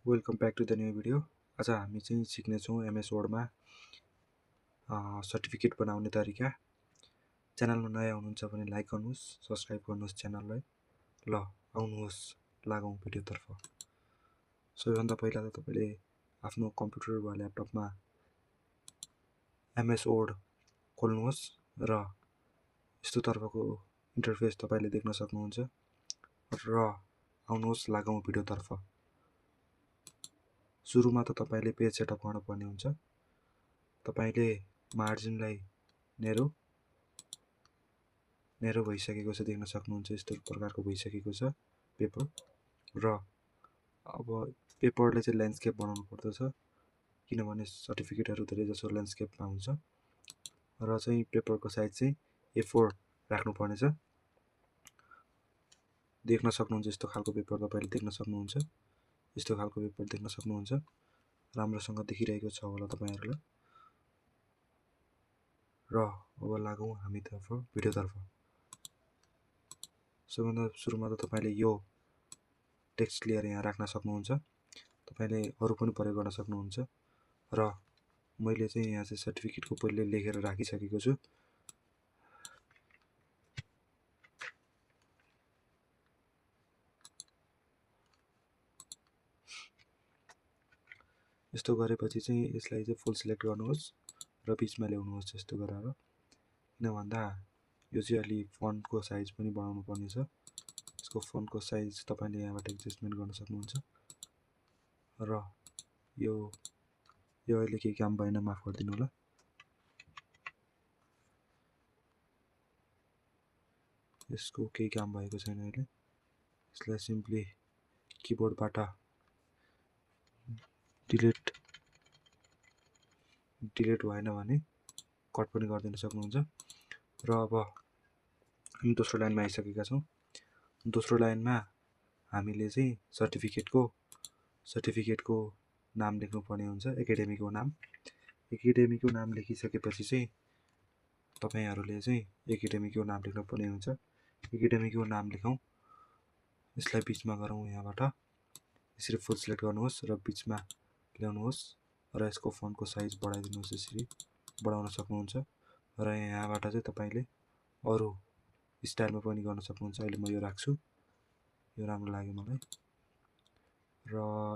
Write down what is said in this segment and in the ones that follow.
Welcome back to the new video. आज हामी चाहिँ सिक्नेछौँ एमएस वर्डमा सर्टिफिकेट बनाउने तरिका। च्यानलमा नयाँ हुनुहुन्छ भने लाइक गर्नुहोस्, सब्सक्राइब गर्नुहोस् च्यानललाई। ल आउनुहोस् लागौँ भिडियोतर्फ। सबैभन्दा पहिला त तपाईँले आफ्नो कम्प्युटर वा ल्यापटपमा एमएस वर्ड खोल्नुहोस् र यस्तो तर्फको इन्टरफेस तपाईँले देख्न सक्नुहुन्छ र आउनुहोस् लागौँ भिडियोतर्फ। सुरुमा त तपाईँले पेज सेटअप गर्नुपर्ने हुन्छ। तपाईँले मार्जिनलाई नेरो भइसकेको छ, देख्न सक्नुहुन्छ यस्तो प्रकारको भइसकेको छ पेपर। र अब पेपरले चाहिँ ल्यान्डस्केप बनाउनु पर्दछ, किनभने सर्टिफिकेटहरू धेरै जसो ल्यान्डस्केपमा हुन्छ। र चाहिँ पेपरको साइज चाहिँ A4 राख्नुपर्नेछ। देख्न सक्नुहुन्छ यस्तो खालको पेपर तपाईँले देख्न सक्नुहुन्छ, यस्तो खालको पेपर देख्न सक्नुहुन्छ। राम्रोसँग देखिरहेको छ होला तपाईँहरूलाई। र अब लागौँ हामीतर्फ भिडियोतर्फ। सबभन्दा सुरुमा त तपाईँले यो टेक्स्ट लेयर यहाँ राख्न सक्नुहुन्छ। तपाईँले अरू पनि प्रयोग गर्न सक्नुहुन्छ। र मैले चाहिँ यहाँ चाहिँ सर्टिफिकेटको पहिले लेखेर राखिसकेको छु। यस्तो गरेपछि चाहिँ यसलाई चाहिँ फुल सिलेक्ट गर्नुहोस् र बिचमा ल्याउनुहोस् यस्तो गरेर। किन भन्दा यो चाहिँ अलि फन्टको साइज पनि बढाउनु पर्ने छ। यसको फन्टको साइज तपाईँले यहाँबाट एडजस्टमेन्ट गर्न सक्नुहुन्छ। र यो अहिले केही काम भएन, माफ गरिदिनु होला। यसको केही काम भएको छैन अहिले। यसलाई सिम्पली किबोर्डबाट डिलिट भएन भने कट पनि गरिदिन सक्नुहुन्छ। र अब हामी दोस्रो लाइनमा आइसकेका छौँ। दोस्रो लाइनमा हामीले चाहिँ सर्टिफिकेटको नाम लेख्नुपर्ने हुन्छ। एकाडेमीको नाम लेखिसकेपछि चाहिँ तपाईँहरूले चाहिँ एकाडेमीको नाम लेख्नुपर्ने हुन्छ। एकाडेमीको नाम लेखौँ, यसलाई बिचमा गरौँ। यहाँबाट यसरी फुल सिलेक्ट गर्नुहोस् र बिचमा ल्याउनुहोस् र यसको फन्टको साइज बढाइदिनुहोस्। यसरी बढाउन सक्नुहुन्छ। र यहाँबाट चाहिँ तपाईँले अरू स्टाइलमा पनि गर्न सक्नुहुन्छ। अहिले म यो राख्छु, यो राम्रो लाग्यो मलाई। र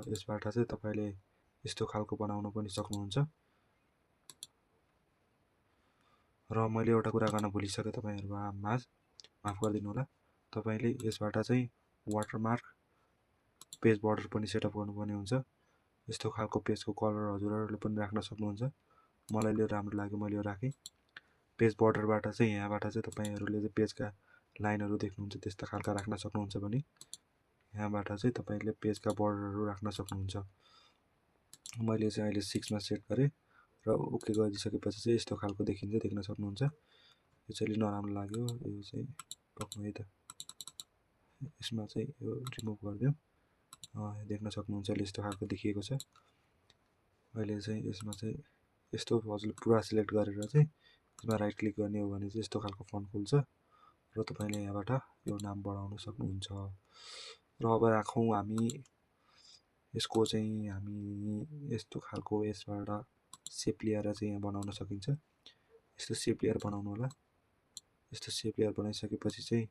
यसबाट चाहिँ तपाईँले यस्तो खालको बनाउन पनि सक्नुहुन्छ। र मैले एउटा कुरा गर्न भुलिसकेँ तपाईँहरूको माझ, माफ गरिदिनु होला। तपाईँले यसबाट चाहिँ वाटरमार्क, पेज बर्डर पनि सेटअप गर्नुपर्ने हुन्छ। यस्तो खालको पेजको कलर हजुरहरूले पनि राख्न सक्नुहुन्छ। मलाई यो राम्रो लाग्यो, मैले यो राखेँ। पेज बर्डरबाट चाहिँ यहाँबाट चाहिँ तपाईँहरूले चाहिँ पेजका लाइनहरू देख्नुहुन्छ त्यस्ता खालका राख्न सक्नुहुन्छ भने यहाँबाट चाहिँ तपाईँले पेजका बर्डरहरू राख्न सक्नुहुन्छ। मैले चाहिँ अहिले 6मा सेट गरेँ र ओके गरिदिइसकेपछि चाहिँ यस्तो खालको देखिन्छ, देख्न सक्नुहुन्छ। यो चाहिँ अलि नराम्रो लाग्यो, यो चाहिँ पक्नु है त। यसमा चाहिँ यो रिमुभ गरिदिउँ। देख्न सक्नुहुन्छ अहिले यस्तो खालको देखिएको छ। अहिले चाहिँ यसमा चाहिँ यस्तो हजुरले पुरा सिलेक्ट गरेर चाहिँ यसमा राइट क्लिक गर्ने हो भने चाहिँ यस्तो खालको फन्ट खुल्छ र तपाईँले यहाँबाट यो नाम बढाउन सक्नुहुन्छ। र अब राखौँ हामी यसको चाहिँ हामी यस्तो खालको यसबाट सेप लिएर चाहिँ यहाँ बनाउन सकिन्छ। यस्तो सेप लेयर बनाउनु होला। यस्तो सेप लेयर बनाइसकेपछि चाहिँ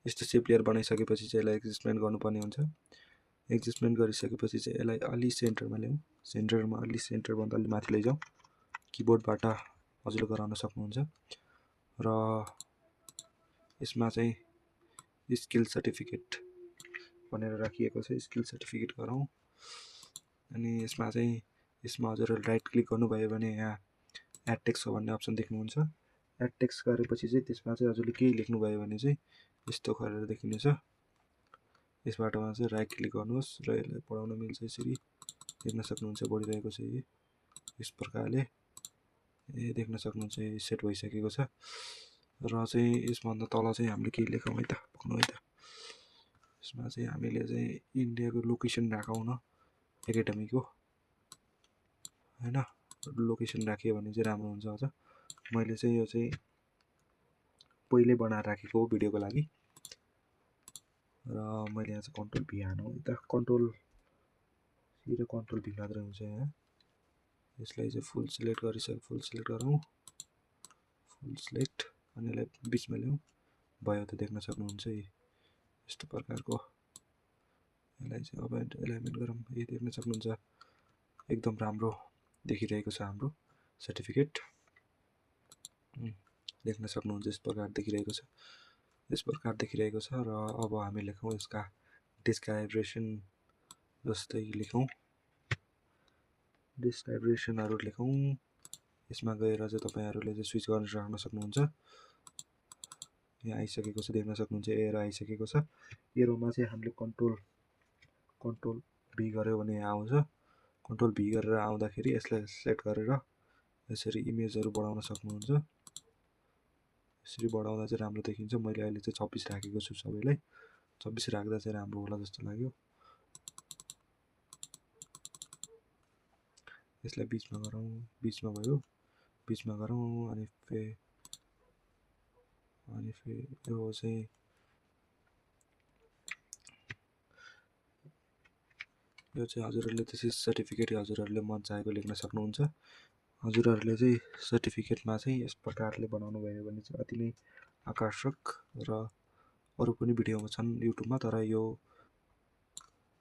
यसलाई एडजस्टमेन्ट गर्नुपर्ने हुन्छ। एडजस्टमेन्ट गरिसकेपछि चाहिँ यसलाई अलि सेन्टरमा ल्याउँ। अलि सेन्टरभन्दा अलि माथि लैजाउँ। किबोर्डबाट हजुरले गराउन सक्नुहुन्छ। र यसमा चाहिँ स्किल सर्टिफिकेट भनेर राखिएको छ, स्किल सर्टिफिकेट गरौँ। अनि यसमा हजुरहरूले राइट क्लिक गर्नुभयो भने यहाँ एड टेक्स्ट भन्ने अप्सन देख्नुहुन्छ। एड टेक्स्ट गरेपछि चाहिँ त्यसमा चाहिँ हजुरले केही लेख्नुभयो भने चाहिँ यस्तो गरेर देखिनेछ। यसबाट चाहिँ राइट क्लिक गर्नुहोस् र यसलाई बढाउन मिल्छ। यसरी देख्न सक्नुहुन्छ बढिरहेको छ यस प्रकारले। देख्न सक्नुहुन्छ सेट भइसकेको छ। र चाहिँ यसभन्दा तल चाहिँ हामीले केही लेखौँ है त, पक्नु है त। यसमा चाहिँ हामीले चाहिँ इन्डियाको लोकेसन राखौँ न, एकाडेमीको हैन। लोकेसन राख्यो भने चाहिँ राम्रो हुन्छ। अझ मैले चाहिँ यो चाहिँ पहिले बनाएर राखेको हो भिडियोको लागि। र मैले यहाँ चाहिँ कन्ट्रोल भी हानौँ यता कन्ट्रोल सी र कन्ट्रोल भी मात्रै हुन्छ यहाँ यसलाई चाहिँ फुल सिलेक्ट गरिसक्यो फुल सिलेक्ट गरौँ फुल सिलेक्ट अनि यसलाई बिचमा ल्याउँ भयो त देख्न सक्नुहुन्छ यस्तो प्रकारको यसलाई चाहिँ अब एलाइनमेन्ट गरौँ यही देख्न सक्नुहुन्छ एकदम राम्रो देखिरहेको छ हाम्रो सर्टिफिकेट देख्न सक्नुहुन्छ यस प्रकार देखिरहेको छ र अब हामी लेखौँ यसका डिस्क्राइब्रेसन जस्तै लेखौँ डिस्क्राइब्रेसनहरू लेखौँ यसमा गएर चाहिँ तपाईँहरूले चाहिँ स्विच गर्न राख्न सक्नुहुन्छ यहाँ आइसकेको छ देख्न सक्नुहुन्छ एरो आइसकेको छ एरोमा चाहिँ हामीले कन्ट्रोल भी गर्यो भने यहाँ आउँछ कन्ट्रोल भी गरेर आउँदाखेरि यसलाई सेट गरेर यसरी इमेजहरू बढाउन सक्नुहुन्छ यसरी बढाउँदा चाहिँ राम्रो देखिन्छ मैले अहिले चाहिँ 26 राखेको छु सबैलाई 26 राख्दा चाहिँ राम्रो होला जस्तो लाग्यो यसलाई बिचमा गरौँ बिचमा भयो बिचमा गरौँ अनि यो चाहिँ हजुरहरूले त्यसै सर्टिफिकेट हजुरहरूले मन चाहेको लेख्न सक्नुहुन्छ हजुरहरूले चाहिँ सर्टिफिकेटमा चाहिँ यस प्रकारले बनाउनु भयो भने चाहिँ अति नै आकर्षक र अरू पनि भिडियोमा छन् युट्युबमा तर यो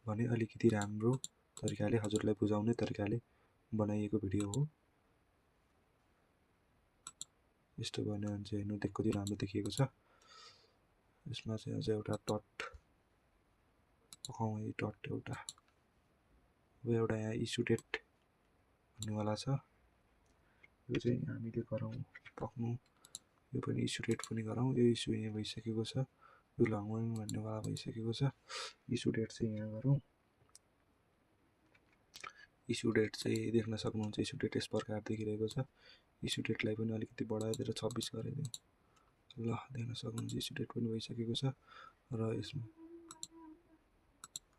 भने अलिकति राम्रो तरिकाले हजुरलाई बुझाउने तरिकाले बनाइएको भिडियो हो यस्तो भयो भने चाहिँ हेर्नु कति राम्रो देखिएको छ यसमा चाहिँ अझ एउटा डट पकाउँ है डट एउटा अब एउटा यहाँ इस्यु डेट भन्नेवाला छ यो चाहिँ हामीले गरौँ पक्नु यो पनि इस्यु डेट पनि गरौँ यो इस्यु यहाँ भइसकेको छ यो लङ भन्नेवाला भइसकेको छ इस्यु डेट चाहिँ यहाँ गरौँ इस्यु डेट चाहिँ देख्न सक्नुहुन्छ इस्यु डेट यस प्रकार देखिरहेको छ इस्यु डेटलाई पनि अलिकति बढाइदिएर 26 गराइदिउँ ल देख्न सक्नुहुन्छ इस्यु डेट पनि भइसकेको छ र यसमा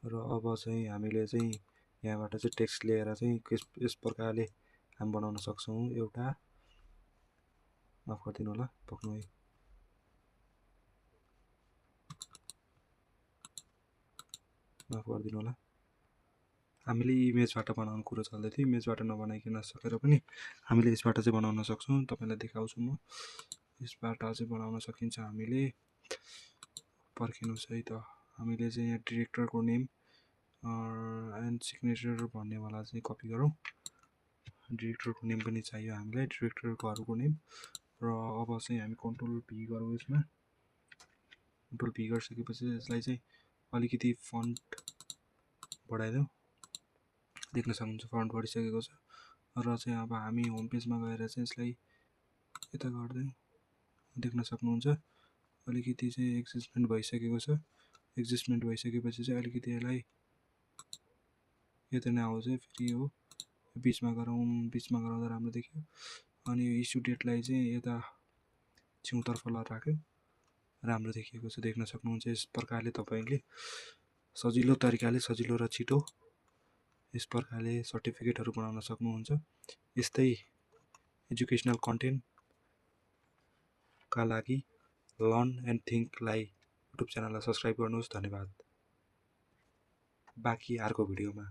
र अब चाहिँ हामीले चाहिँ यहाँबाट चाहिँ टेक्स्ट लिएर चाहिँ यस प्रकारले हामी बनाउन सक्छौँ एउटा माफ गरिदिनु होला पक्नु है माफ गरिदिनु होला हामीले इमेजबाट बनाउने कुरो चल्दै थियो इमेजबाट नबनाइकन सकेर पनि हामीले यसबाट चाहिँ बनाउन सक्छौँ तपाईँलाई देखाउँछु म यसबाट चाहिँ बनाउन सकिन्छ हामीले पर्खिनुहोस् है त हामीले चाहिँ यहाँ डिरेक्टरको नेम एन्ड सिग्नेचर भन्नेवाला चाहिँ कपी गरौँ डिरेक्टरको नेम पनि चाहियो हामीलाई डिरेक्टरको नेम र अब चाहिँ हामी कन्ट्रोल भी गरौँ यसमा कन्ट्रोल भी गरिसकेपछि यसलाई चाहिँ अलिकति फन्ट बढाइदिउँ देख्न सक्नुहुन्छ फन्ट बढिसकेको छ र चाहिँ अब हामी होम पेजमा गएर चाहिँ यसलाई यता गर्दै देख्न सक्नुहुन्छ अलिकति चाहिँ एडजस्टमेन्ट भइसकेको छ एडजस्टमेन्ट भइसकेपछि चाहिँ अलिकति यसलाई यता नै आउँछ फेरि हो बिचमा गराउँदा राम्रो देखियो अनि यो इस्यु डेटलाई चाहिँ यता छेउतर्फ राख्यो राम्रो देखिएको छ देख्न सक्नुहुन्छ यस प्रकारले तपाईँले सजिलो तरिकाले सजिलो र छिटो यस प्रकारले सर्टिफिकेटहरू बनाउन सक्नुहुन्छ यस्तै एजुकेसनल कन्टेन्टका लागि लर्न एन्ड थिङ्कलाई युट्युब च्यानललाई सब्सक्राइब गर्नुहोस् धन्यवाद बाँकी अर्को भिडियोमा